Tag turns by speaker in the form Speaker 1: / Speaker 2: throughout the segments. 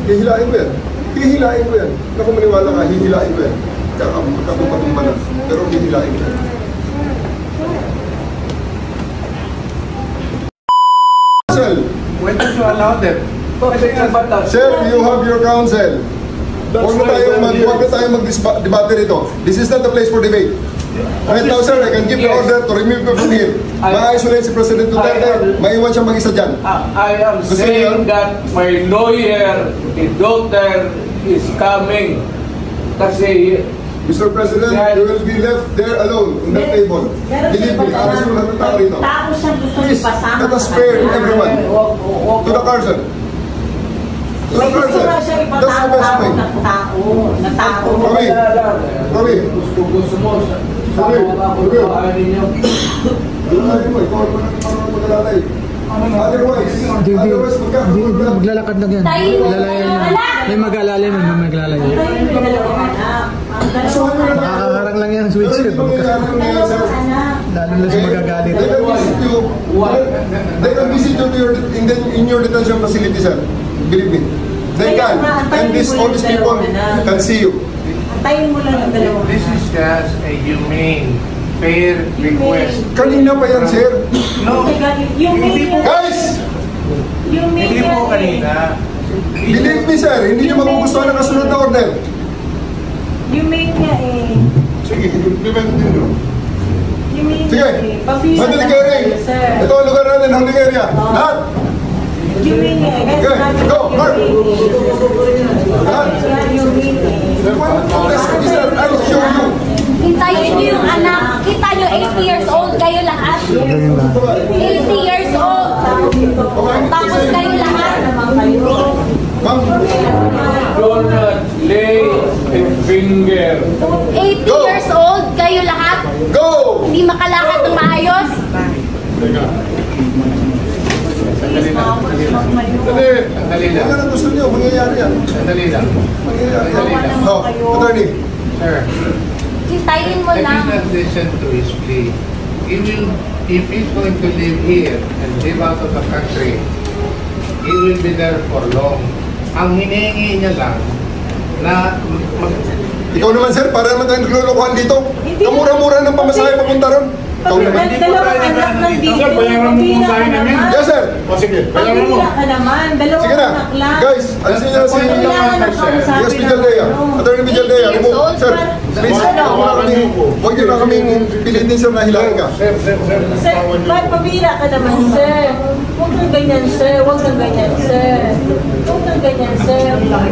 Speaker 1: Hihilain ko yan. Hihilain ko yan. Naku, maniwala ka, hihilain ko yan. Magkakumpatumba na. Pero hihilain ko yan.
Speaker 2: When did you allow them?
Speaker 1: Sir, you have your counsel. Huwag na tayong mag-debate rito. This is not the place for debate. Right now, sir, I can give the order to remove you from here. Ma-isolate si President Duterte, maiwan siya mag-isa dyan.
Speaker 3: I am saying that my lawyer, the daughter, is coming. Kasi,
Speaker 1: Mr. President, you will be left there alone in that table. Believe me, aras mo lahat ng tao rito. Please, let us spare everyone. To the Carson. To the Carson. That's the best way. Robbie. Robbie.
Speaker 3: gusto mo,
Speaker 4: maglalakad lang yan. Lalayan yan. May mag-alala yun, may mag-alala yun. Makakaharang lang yan ang switch yun. Lalo na siya magagalit.
Speaker 1: They can visit you in your detention facility, sir. Believe me. They can. And all these people can see you.
Speaker 2: This is just a humane, fair request.
Speaker 1: Kanina pa yan, sir.
Speaker 2: No, hindi po.
Speaker 1: Guys!
Speaker 2: Hindi po kanina.
Speaker 1: Believe me, sir. Hindi nyo magugustuhan ang kasunod na order.
Speaker 5: Humane niya eh.
Speaker 1: Sige, implement nyo.
Speaker 5: Humane
Speaker 1: Sige. Handling area. Ito ang lugar natin, handling area. Lahat.
Speaker 5: Humane niya eh.
Speaker 1: Okay, go, Mark. Lahat.
Speaker 5: Humane eh.
Speaker 1: I'll show you.
Speaker 6: Hintayin niyo yung anak. Kita niyo, 80 years old kayo lahat. 80 years old. Tapos kayo lahat.
Speaker 1: Ma'am.
Speaker 3: do not lay a finger.
Speaker 6: 80 years old kayo lahat.
Speaker 1: Go!
Speaker 6: Hindi makalakad ng maayos.
Speaker 2: Sandali lang. Sandali lang.
Speaker 1: Ano na gusto nyo? Mangyayari yan.
Speaker 2: Sandali lang.
Speaker 1: Mangyayari yan. Oh, attorney.
Speaker 2: Sir,
Speaker 6: Hintayin mo
Speaker 2: I did
Speaker 6: lang.
Speaker 2: not listen to his plea. If he's going to live here and live out of the country, he will be there for long. Ang hinihingi niya lang na
Speaker 1: Ikaw naman, sir, para naman tayo naglulukuhan dito. Kamura-mura ng pamasahe papunta ron. Ikaw naman.
Speaker 5: Dalawang anak ng dito.
Speaker 2: Sir, bayaran mo kung tayo namin.
Speaker 1: Yes, sir.
Speaker 2: O sige, bayaran mo.
Speaker 5: Pagpila ka naman. Dalawang
Speaker 1: Sige na.
Speaker 5: anak lang.
Speaker 1: Guys, alisin niyo na si...
Speaker 5: Kailangan ng kausapin
Speaker 1: Yes, Vijaldea. Attorney Vijaldea, remove. Sir, please, huwag niyo na kaming pilitin, sir, na hilahin ka.
Speaker 2: Sir.
Speaker 5: Sir, pagpabila ka naman, sir. Huwag kang ganyan, sir. Huwag kang ganyan, sir. Huwag kang ganyan, sir.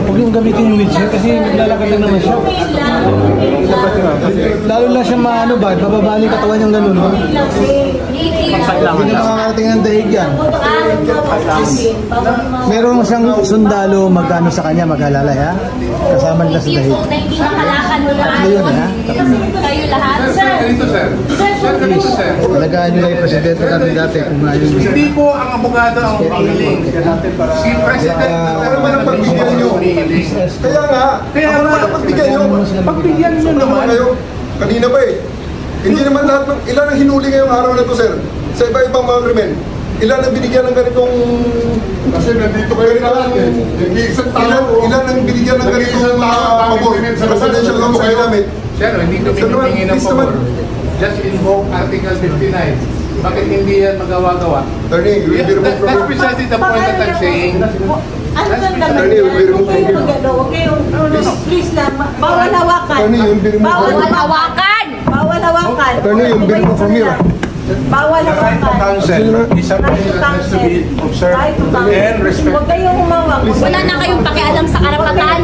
Speaker 4: Huwag yung gamitin yung wheelchair kasi naglalakad na naman siya.
Speaker 5: Humane lang. Humane lang.
Speaker 4: Lalo lang siya maano ba, bababa yung katawan niyang ganun.
Speaker 5: Humane lang, sir.
Speaker 6: 80 years old.
Speaker 4: Hindi na makakarating ng dahig yan.
Speaker 5: Meron
Speaker 4: Meron siyang sundalo magkano sa kanya, mag-alala ha? Kasama nila sa
Speaker 6: 80 years
Speaker 4: dahig.
Speaker 6: old na hindi makalakad ng
Speaker 4: Tatlo yun ha?
Speaker 6: kayo lahat.
Speaker 2: Sir, ganito sir. Sir, ganito sir.
Speaker 4: Alagaan nila yung presidente natin dati kung ayaw niya.
Speaker 2: Hindi po ang abogado ang humiling. Si President
Speaker 1: Ano naman ang pagbigyan nyo? Kaya nga,
Speaker 2: Kaya
Speaker 1: ano
Speaker 2: nga.
Speaker 1: naman ang pagbigyan nyo?
Speaker 2: Pagbigyan nyo naman.
Speaker 1: Kayo, kanina pa eh. Hindi naman lahat ng, ilan ang hinuli ngayong araw na to, sir? Sa iba-ibang mga krimen. Ilan ang binigyan ng ganitong... Kasi nandito kayo lahat eh. Ilan ang binigyan ng ganitong pabor sa presidential law kayo namin?
Speaker 2: Sir, hindi ito pinihingi ng pabor. Just invoke Article 59. Bakit hindi yan magawa-gawa?
Speaker 1: Attorney, you will be removed from
Speaker 2: That's precisely the point that I'm saying.
Speaker 5: Ano lang naman
Speaker 1: Attorney,
Speaker 5: yan?
Speaker 1: will be removed from
Speaker 5: Huwag kayong mag-ano. Huwag kayong... Please lang. Bawal hawakan.
Speaker 1: Attorney, you will be removed
Speaker 5: Bawal
Speaker 1: from
Speaker 6: Hawakan!
Speaker 5: Bawal hawakan.
Speaker 1: Attorney, you will be removed from here.
Speaker 5: Bawal hawakan.
Speaker 2: Counsel is something that has to be observed and
Speaker 5: Huwag
Speaker 2: respected.
Speaker 5: kayong humawak.
Speaker 6: Wala na kayong pakialam sa karapatan.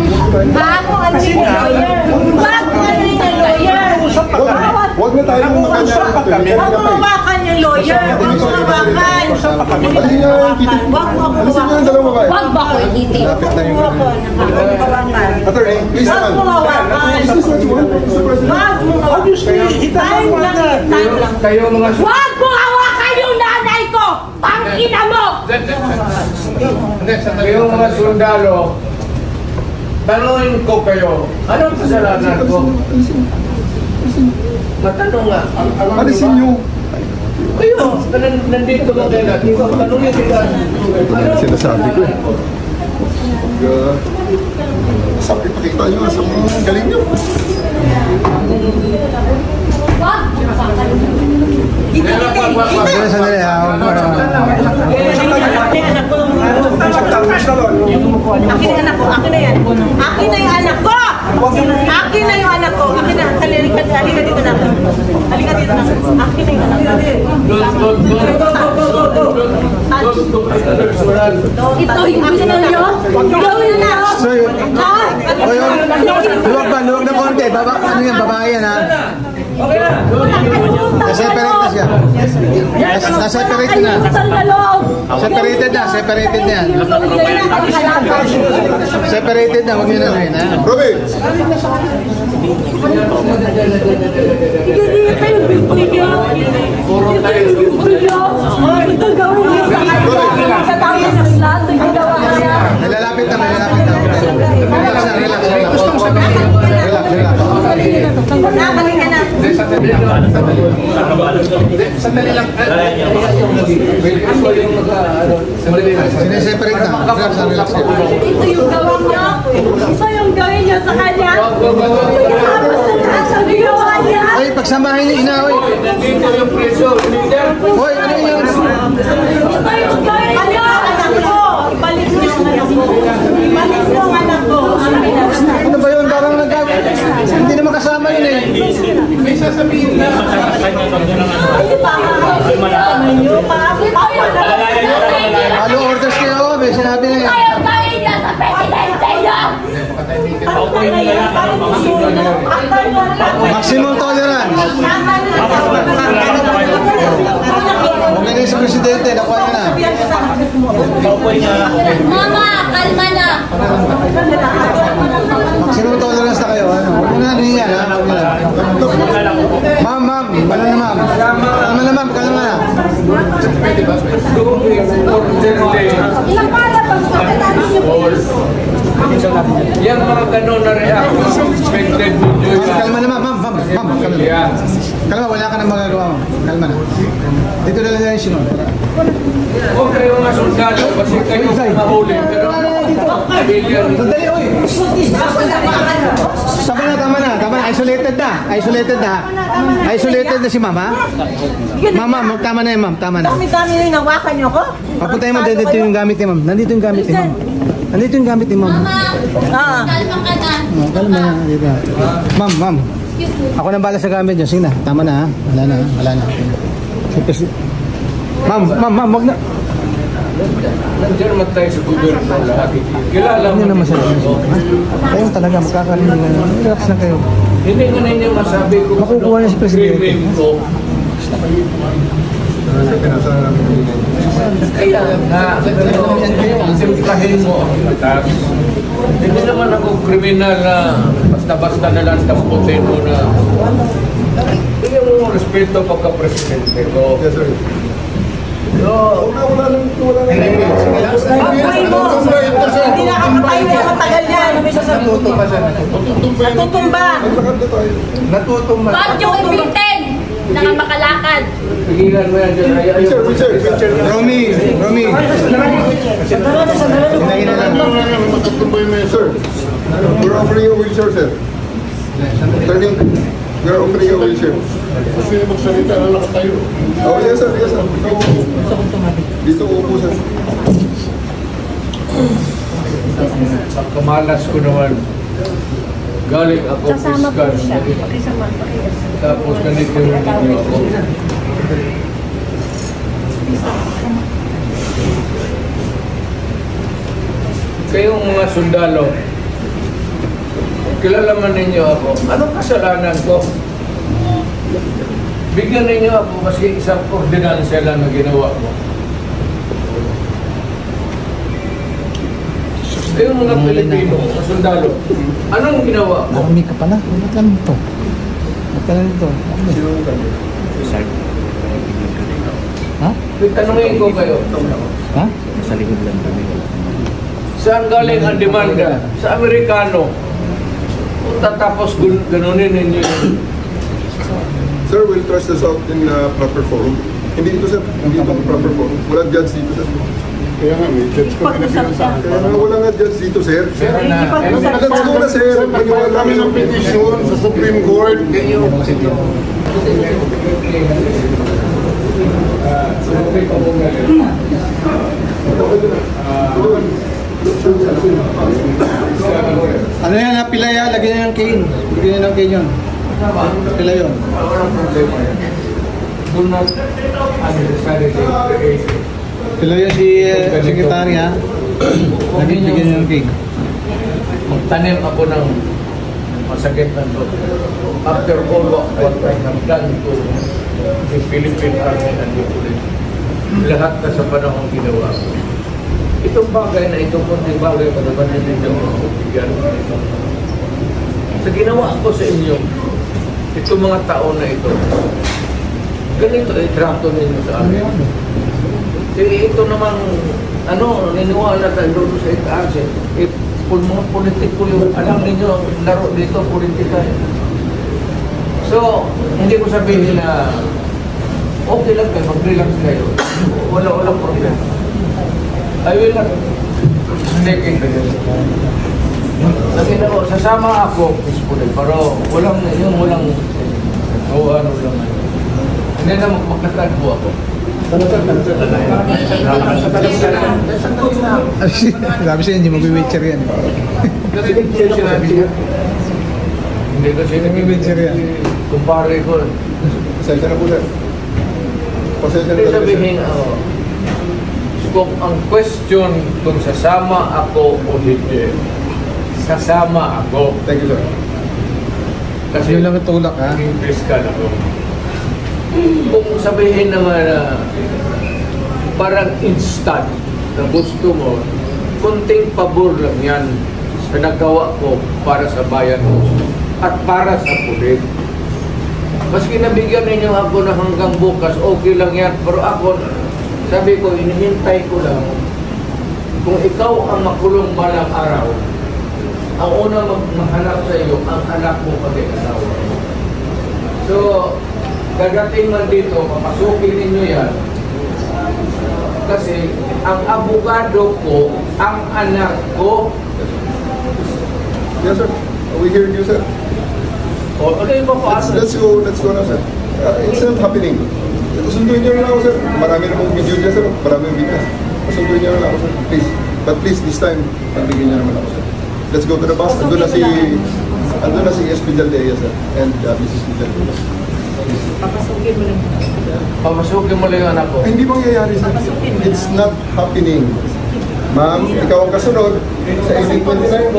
Speaker 6: Ha?
Speaker 5: Ano yung lawyer? Wag mo ano yung lawyer?
Speaker 1: Huwag na tayo magkanya.
Speaker 5: Huwag mo hawakan yung lawyer. Huwag mo hawakan.
Speaker 1: Alisin niyo yung titik.
Speaker 5: Huwag mo
Speaker 1: Alisin niyo yung dalawang babae.
Speaker 6: Huwag ba ko iditin?
Speaker 1: Lapit na yung
Speaker 5: hawakan.
Speaker 1: Attorney, please
Speaker 5: Huwag mo
Speaker 1: naman.
Speaker 5: hawakan.
Speaker 1: Is this what you want, Mr. President?
Speaker 5: Huwag mo hawakan. Time lang eh. Time lang.
Speaker 2: Kayo mga...
Speaker 6: Huwag mo hawakan yung nanay ko! Tangina mo!
Speaker 3: Kayo mga sundalo, tanungin ko kayo, anong kasalanan ko? Matanong nga.
Speaker 1: Alisin niyo.
Speaker 3: Kayo, nandito ka kayo natin. Tanungin kita.
Speaker 1: Sinasabi ko eh. Kita nyo nga sa galing nyo.
Speaker 4: Sandali ha.
Speaker 5: Akin na anak ko, akin na yan. Akin na yung anak ko! Akin na yung anak ko. Akin na, halika dito na. Halika dito na. Akin na yung anak ko. Ito yung gusto nyo? Gawin na!
Speaker 4: Luwag na konti. Ano yan, babae yan ha. Na-separate na siya. Na-separate na. Separated na, separated na yan. Separated na, huwag nyo na rin ha.
Speaker 1: Robby!
Speaker 4: Nalalapit na, nalalapit na. Relax na, relax. Relax, relax.
Speaker 5: Nakabalik ka na.
Speaker 2: Sandali lang.
Speaker 4: Sineseparate na. Relax na, relax.
Speaker 6: Ito yung gawin niya. Ito yung gawin niya sa kanya. Ito yung ginawa niya.
Speaker 4: Ay, pagsamahin niyo inaway.
Speaker 3: Nandito yung preso.
Speaker 4: Hoy, ano yun?
Speaker 6: Ito yung gawin niya.
Speaker 5: Anak ko! Ibalik mo yung anak ko. Ibalik mo yung anak ko.
Speaker 4: Ano ba yun? Parang hindi naman kasama yun eh.
Speaker 2: May sasabihin na.
Speaker 4: Halo orders kayo, may sinabi na yan.
Speaker 6: Ito yung gawin niya sa presidente niya.
Speaker 4: Maximum tolerance. Okay na sa presidente, nakuha niya na.
Speaker 6: Mama, kalma na.
Speaker 4: Maximum tolerance na kayo. Ano? Huwag na rin yan, ha? Ma'am, ma'am. Kalma na, ma'am. Kalma na, ma'am. Kalma na.
Speaker 6: Ilang para pag sakitari niyo.
Speaker 3: Yan mga ganun na reaction expected video yan.
Speaker 4: Kalma na, ma'am. Ma'am, ma'am. Ma'am, kalma na. Kalma, wala ka nang magagawa, ma'am. Kalma na. Dito na lang yung sinod.
Speaker 3: Huwag kayo mga sundalo kasi kayo mahuli. Pero
Speaker 4: Sandali, oy! Sabi na, tama na. Tama na. Isolated na. Isolated na. Isolated na si ma'am, ha? Ma'am, ma'am. Tama na yun, ma'am. Tama na.
Speaker 5: Dami-dami na yung nawakan niyo ko.
Speaker 4: Papuntahin mo, dito yung gamit ni ma'am. Nandito yung gamit ni ma'am. Nandito yung gamit ni ma'am.
Speaker 6: Mama, kalma ka na.
Speaker 4: Oh, kalma na. Dito. Ma'am, ma'am. Ako nang bala sa gamit niyo. Sige na. Tama na, ha? Wala na, ha? Wala na. Ma'am, ma'am, ma'am. Wag na.
Speaker 3: nandiyan naman tayo sa gobyerno lahat. Kilala mo
Speaker 4: Hindi naman sa kayo talaga magkakalindigan. Relax na kayo.
Speaker 3: Hindi ko na inyo masabi kung
Speaker 4: Makukuha niya si Presidente.
Speaker 3: krimen ko. Kaya na, simplahin mo ang batas. Hindi naman ako kriminal na basta-basta na lang tamputin mo na. Bigyan mo respeto pagka-presidente ko.
Speaker 1: Yes, sir. Wala lang.
Speaker 5: Pag-pray mo. Hindi nakakatayo na matagal yan.
Speaker 2: Natutumba siya.
Speaker 5: Natutumba.
Speaker 2: Natutumba.
Speaker 6: Bakit yung ipitin? Nakamakalakad.
Speaker 3: Pigilan mo yan dyan.
Speaker 4: Romy, Romy. Hinahin na lang.
Speaker 1: Matutumbay mo yun, sir. We're offering you a wheelchair, sir. We're offering you a wheelchair. Kasi magsalita na nakatayo. Oh, yes, sir. Yes, sir. Dito upo, sir.
Speaker 3: Kamalas ko naman. Galing ako
Speaker 6: Kasama po siya.
Speaker 3: fiscal. Tapos ganito yung ninyo ako. Kayong mga sundalo, kilala man ninyo ako. Anong kasalanan ko? Bigyan ninyo ako kasi isang ordinansya lang na ginawa ko. Kayong mga Pilipino, mga sundalo, anong ginawa ko?
Speaker 4: Marami ka pala. Ba't lang ito? Ba't ka lang ito? Ha?
Speaker 3: Tanungin ko kayo.
Speaker 4: Ha?
Speaker 3: Saan galing ang demanda? Sa Amerikano. Tapos ganunin ninyo yun.
Speaker 1: Sir, we'll trust this out in proper forum. Hindi ito, sir. Hindi ito proper forum. Walang judge dito, sir. Kaya nga, may judge ko pinapilan sa akin. Kaya nga wala nga judge dito, sir. Let's go na, sir. Maniwala kami ng petisyon sa Supreme Court.
Speaker 4: Ano yan, pila yan, lagyan niya ng cane. Lagyan niya ng cane yun. Pila yun.
Speaker 3: Do not unnecessarily create.
Speaker 4: Pila yan si sekretary ha. Lagyan niya ng cane.
Speaker 3: Magtanim ako ng masakit na to. After all what I have done to the Philippine Army and the Police, lahat na sa panahon ginawa ko. Itong bagay na ito, kundi bagay pa naman din yung bigyan. Sa ginawa ko sa inyo, itong mga taon na ito, ganito ay trato ninyo sa amin. Ito namang, niniwala tayo doon sa itaas eh. Kung mga politiko yung alam ninyo, ang laro dito, politika. So, hindi ko sabihin na okay lang kayo, mag-relax kayo. Walang problema. I will not take it. Sabi na ko, sasama ako peacefully, pero walang ano lang. Hindi na magkakadbo ako.
Speaker 4: Sabi siya, hindi mag-wheelchair yan.
Speaker 3: Hindi kasi
Speaker 4: nag-wheelchair yan.
Speaker 3: Kumpare ko.
Speaker 1: Pasensya na po, sir. Pasensya na
Speaker 3: Hindi
Speaker 1: talaga, sir.
Speaker 3: sabihin, kung ang question kung sasama ako o hindi, sasama ako.
Speaker 1: Thank you, sir.
Speaker 3: Kasi
Speaker 4: Yun lang itulak ha.
Speaker 3: English ka na ako. Kung sabihin naman na parang instant na gusto mo, kunting pabor lang yan sa nagawa ko para sa bayan mo at para sa pulit. Maski nabigyan ninyo ako na hanggang bukas, okay lang yan. Pero ako, sabi ko, inihintay ko lang kung ikaw ang makulong balang araw, ang unang maghanap sa iyo, ang anak mo pag-asawa. So, dadating man dito, papasukin ninyo yan. Kasi, ang abogado ko, ang anak ko.
Speaker 1: Yes, sir. We hear you, sir.
Speaker 3: O, ano yung mapaasa?
Speaker 1: Let's go na, sir. It's not happening. Sunduin niyo na ako, sir. Marami namang video dyan, sir. Maraming video. Sunduin niyo na ako, sir. Please. But please, this time, pagbigyan niyo naman ako, sir. Let's go to the bus. Andun na si SP Daldea, sir. And Mrs. Daldea.
Speaker 5: Papasukin mo lang.
Speaker 3: Papasukin mo lang yung anak ko.
Speaker 1: Hindi mangyayari, sir. It's not happening. Ma'am, ikaw ang kasunod sa 1829.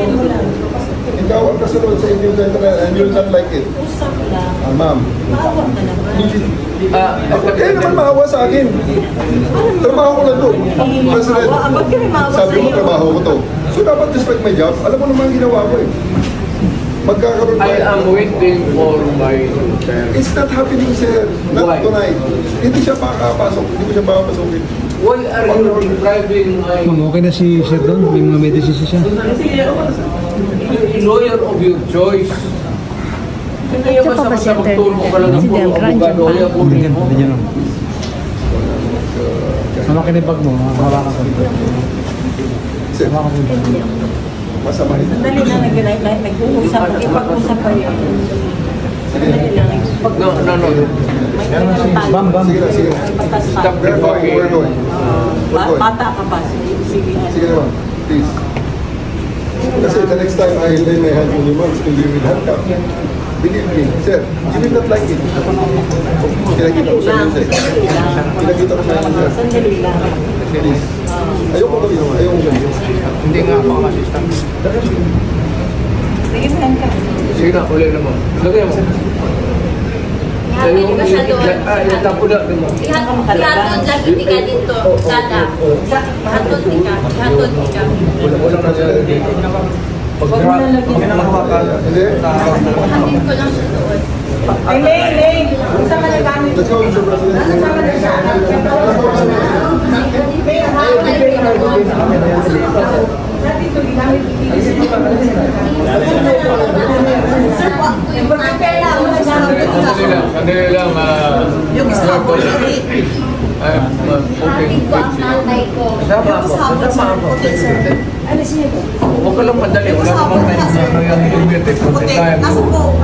Speaker 1: Ikaw ang kasunod sa 1829 and you'll not like it.
Speaker 5: Usap lang.
Speaker 1: Ma'am.
Speaker 5: Maawa ka naman.
Speaker 1: Naman maawa sa akin. Trabaho ko lang to. President, sabi mo trabaho ko to. So dapat respect my job. Alam mo naman ang ginawa ko eh. Magkakaroon ba?
Speaker 3: I am waiting for my turn.
Speaker 1: It's not happening, sir. Not
Speaker 3: Why?
Speaker 1: tonight. Hindi siya makakapasok. Hindi ko siya makakapasokin.
Speaker 3: Why are you depriving my
Speaker 4: Okay na si Sir doon, may mga medicine siya.
Speaker 3: lawyer of your choice? Hindi yung basta magtulong ka lang ng puro abogado, ay abunin mo.
Speaker 4: Ano kinibag mo? Hawakan ko dito.
Speaker 1: Sir, masama rin.
Speaker 5: Sandali lang nag-uusap. Ipag-usap pa rin. Sandali lang.
Speaker 3: No.
Speaker 4: Bam.
Speaker 1: Sige na.
Speaker 3: Stop the
Speaker 1: We're going.
Speaker 3: talking.
Speaker 5: Bata ka pa. Sige.
Speaker 1: Sige naman. Please. Kasi the next time I lay my hand on you, ma'am, still you will handcuff. Believe me, sir, you will not like it. Pinakita ko sa inyo, sir. Pinakita ko sa inyo, sir.
Speaker 5: Sandali lang.
Speaker 1: Please. Ayoko gawin.
Speaker 3: Hindi nga ako ang assistant.
Speaker 5: Sige mo lang ka.
Speaker 3: Sige na, uli naman. Lagay mo.
Speaker 6: Ihapon ka siya doon.
Speaker 3: Yung tapuda mo.
Speaker 6: Ihapon lagi di ka dito. Sada. Ihapon di ka.
Speaker 3: Walang nangyari dito.
Speaker 1: Hindi.
Speaker 6: Ihatid ko lang siya doon.
Speaker 5: Elaine! Gusto ka na gamit?
Speaker 1: Let's go, Mr. President.
Speaker 5: Kasama na siya. Dati ito ginamit.
Speaker 3: Sandali lang.
Speaker 5: Yung isa ko.
Speaker 3: Okay.
Speaker 6: Ihatid ko ang nanay ko.
Speaker 3: Tama ako. Tama ako. Huwag ka lang madali. Wala namang time na ano yung limit.
Speaker 5: Puti. Nasa po.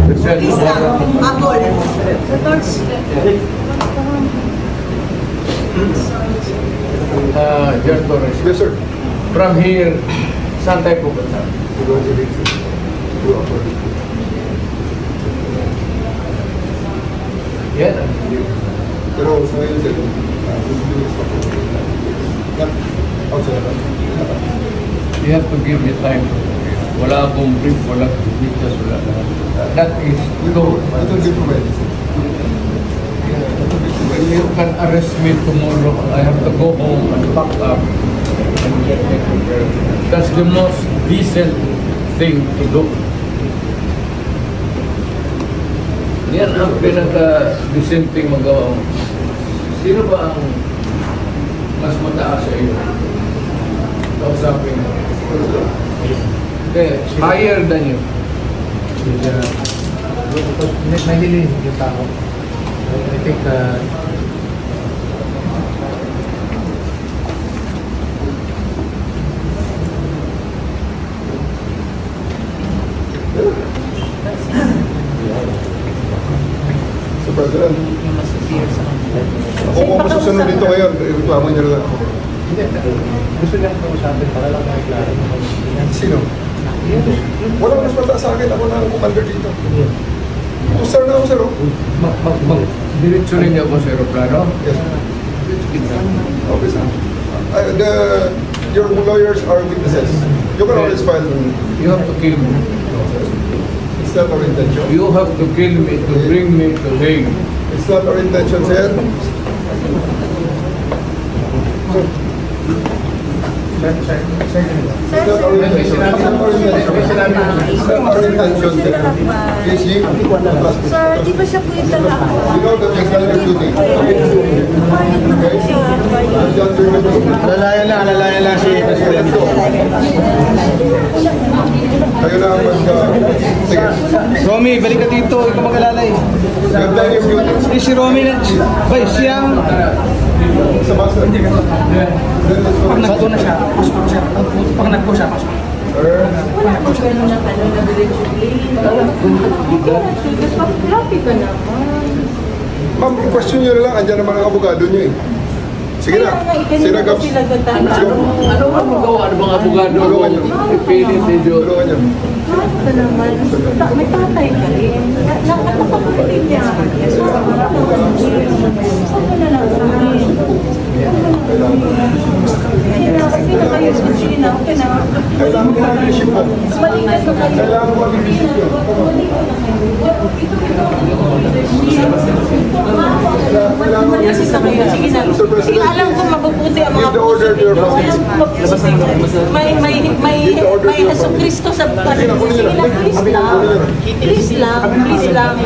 Speaker 5: Please lang. Apple.
Speaker 3: John Torres.
Speaker 1: Yes, sir.
Speaker 3: From here, saan tayo pupunta? Yan.
Speaker 1: Pero sa ngayon, sir,
Speaker 3: You have to give me time. Wala akong brief, wala akong details, wala lahat. That is go.
Speaker 1: Ito yung provided, sir.
Speaker 3: You can arrest me tomorrow. I have to go home and pack up and get taken care of. That's the most decent thing to do. Yan ang pinaka-decent thing magawa mo. Sino ba ang mas mataas sa iyo? Kausapin mo. Okay, higher than you.
Speaker 2: Nahili yung tao. I think
Speaker 1: Sir President, ako kung masusunod dito ngayon, reklamo niyo na ako.
Speaker 2: gusto niya kausapin para lang makiklaro.
Speaker 1: Sino? Walang mas mataas sa akin, ako na ang commander dito. Sir na ako, sir.
Speaker 3: Diretso rin niya ako sa aeroplano.
Speaker 1: Yes. Okay, sir. Your lawyers are witnesses. You can always file.
Speaker 3: You have to kill me.
Speaker 1: It's not our intention.
Speaker 3: You have to kill me to bring me to Hague.
Speaker 1: It's not our intention, sir. It's not our intention. It's not our intention. It's not our intention, sir. Yes, you.
Speaker 5: Sir, di ba siya po yung talaga?
Speaker 1: You know that you've done your duty.
Speaker 4: Alalayan lang si Presidente.
Speaker 1: Kayo na ang sige.
Speaker 4: Romy, balik ka dito. Ikaw mag-alalay.
Speaker 1: You've done your duty.
Speaker 4: Si Romy na... Bay, siyang...
Speaker 1: Sa master.
Speaker 7: Pag nagpo na siya, pasok siya. Pag nagpo siya, pasok.
Speaker 5: Grabe ka naman.
Speaker 1: Ma'am, question nyo na lang. Andyan naman ang abogado nyo eh. Sige na. Sira Gabs.
Speaker 3: Ano ang magawa ng mga abogado mo? Ipilit ni Diyos.
Speaker 1: Tulungan nyo.
Speaker 5: Grabe ka naman. May tatay ka rin. Nakakapagpapatid niya. Saan mo na lang sabihin? Sige na kayo. Sige na. Okay na.
Speaker 1: Kailangan ko mag-isip po.
Speaker 5: Balikan ko kayo.
Speaker 1: Kailangan ko mag-isip po.
Speaker 5: Assist na kayo. Sige na.
Speaker 1: Mr. President,
Speaker 5: Alam ko mabubuti ang mga
Speaker 1: give the order to your province.
Speaker 5: may Heso Kristo sa sige lang, please lang. Please lang. Please lang.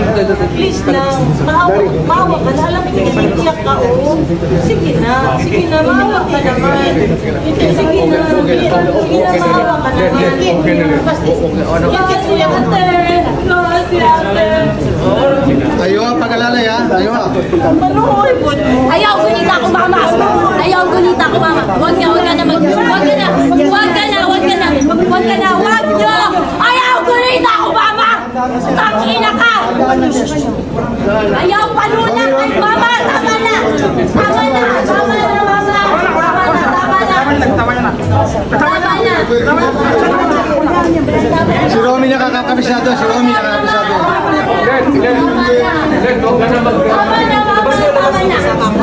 Speaker 5: Please lang. Maawa ka na. Alam mo, iyak ka, oh. Sige na. Sige na. Maawa ka naman. Sige na. Sige na. Maawa ka naman. Basta, si ate. Si ate.
Speaker 4: Tayo ang pag-alalay, ha? Tayo, ha?
Speaker 5: Manuhoy po.
Speaker 6: Ayaw, gunita ko mama. Ayaw, gunita ko mama. Huwag na mag... Huwag ka na. Ayaw, gunita ko mama. Takina ka. Ayaw, panulang kay mama. Tama na.
Speaker 4: Si Romy nakakakabisado.
Speaker 3: Len, huwag ka na mag...
Speaker 6: Tama na.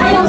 Speaker 6: Ayaw,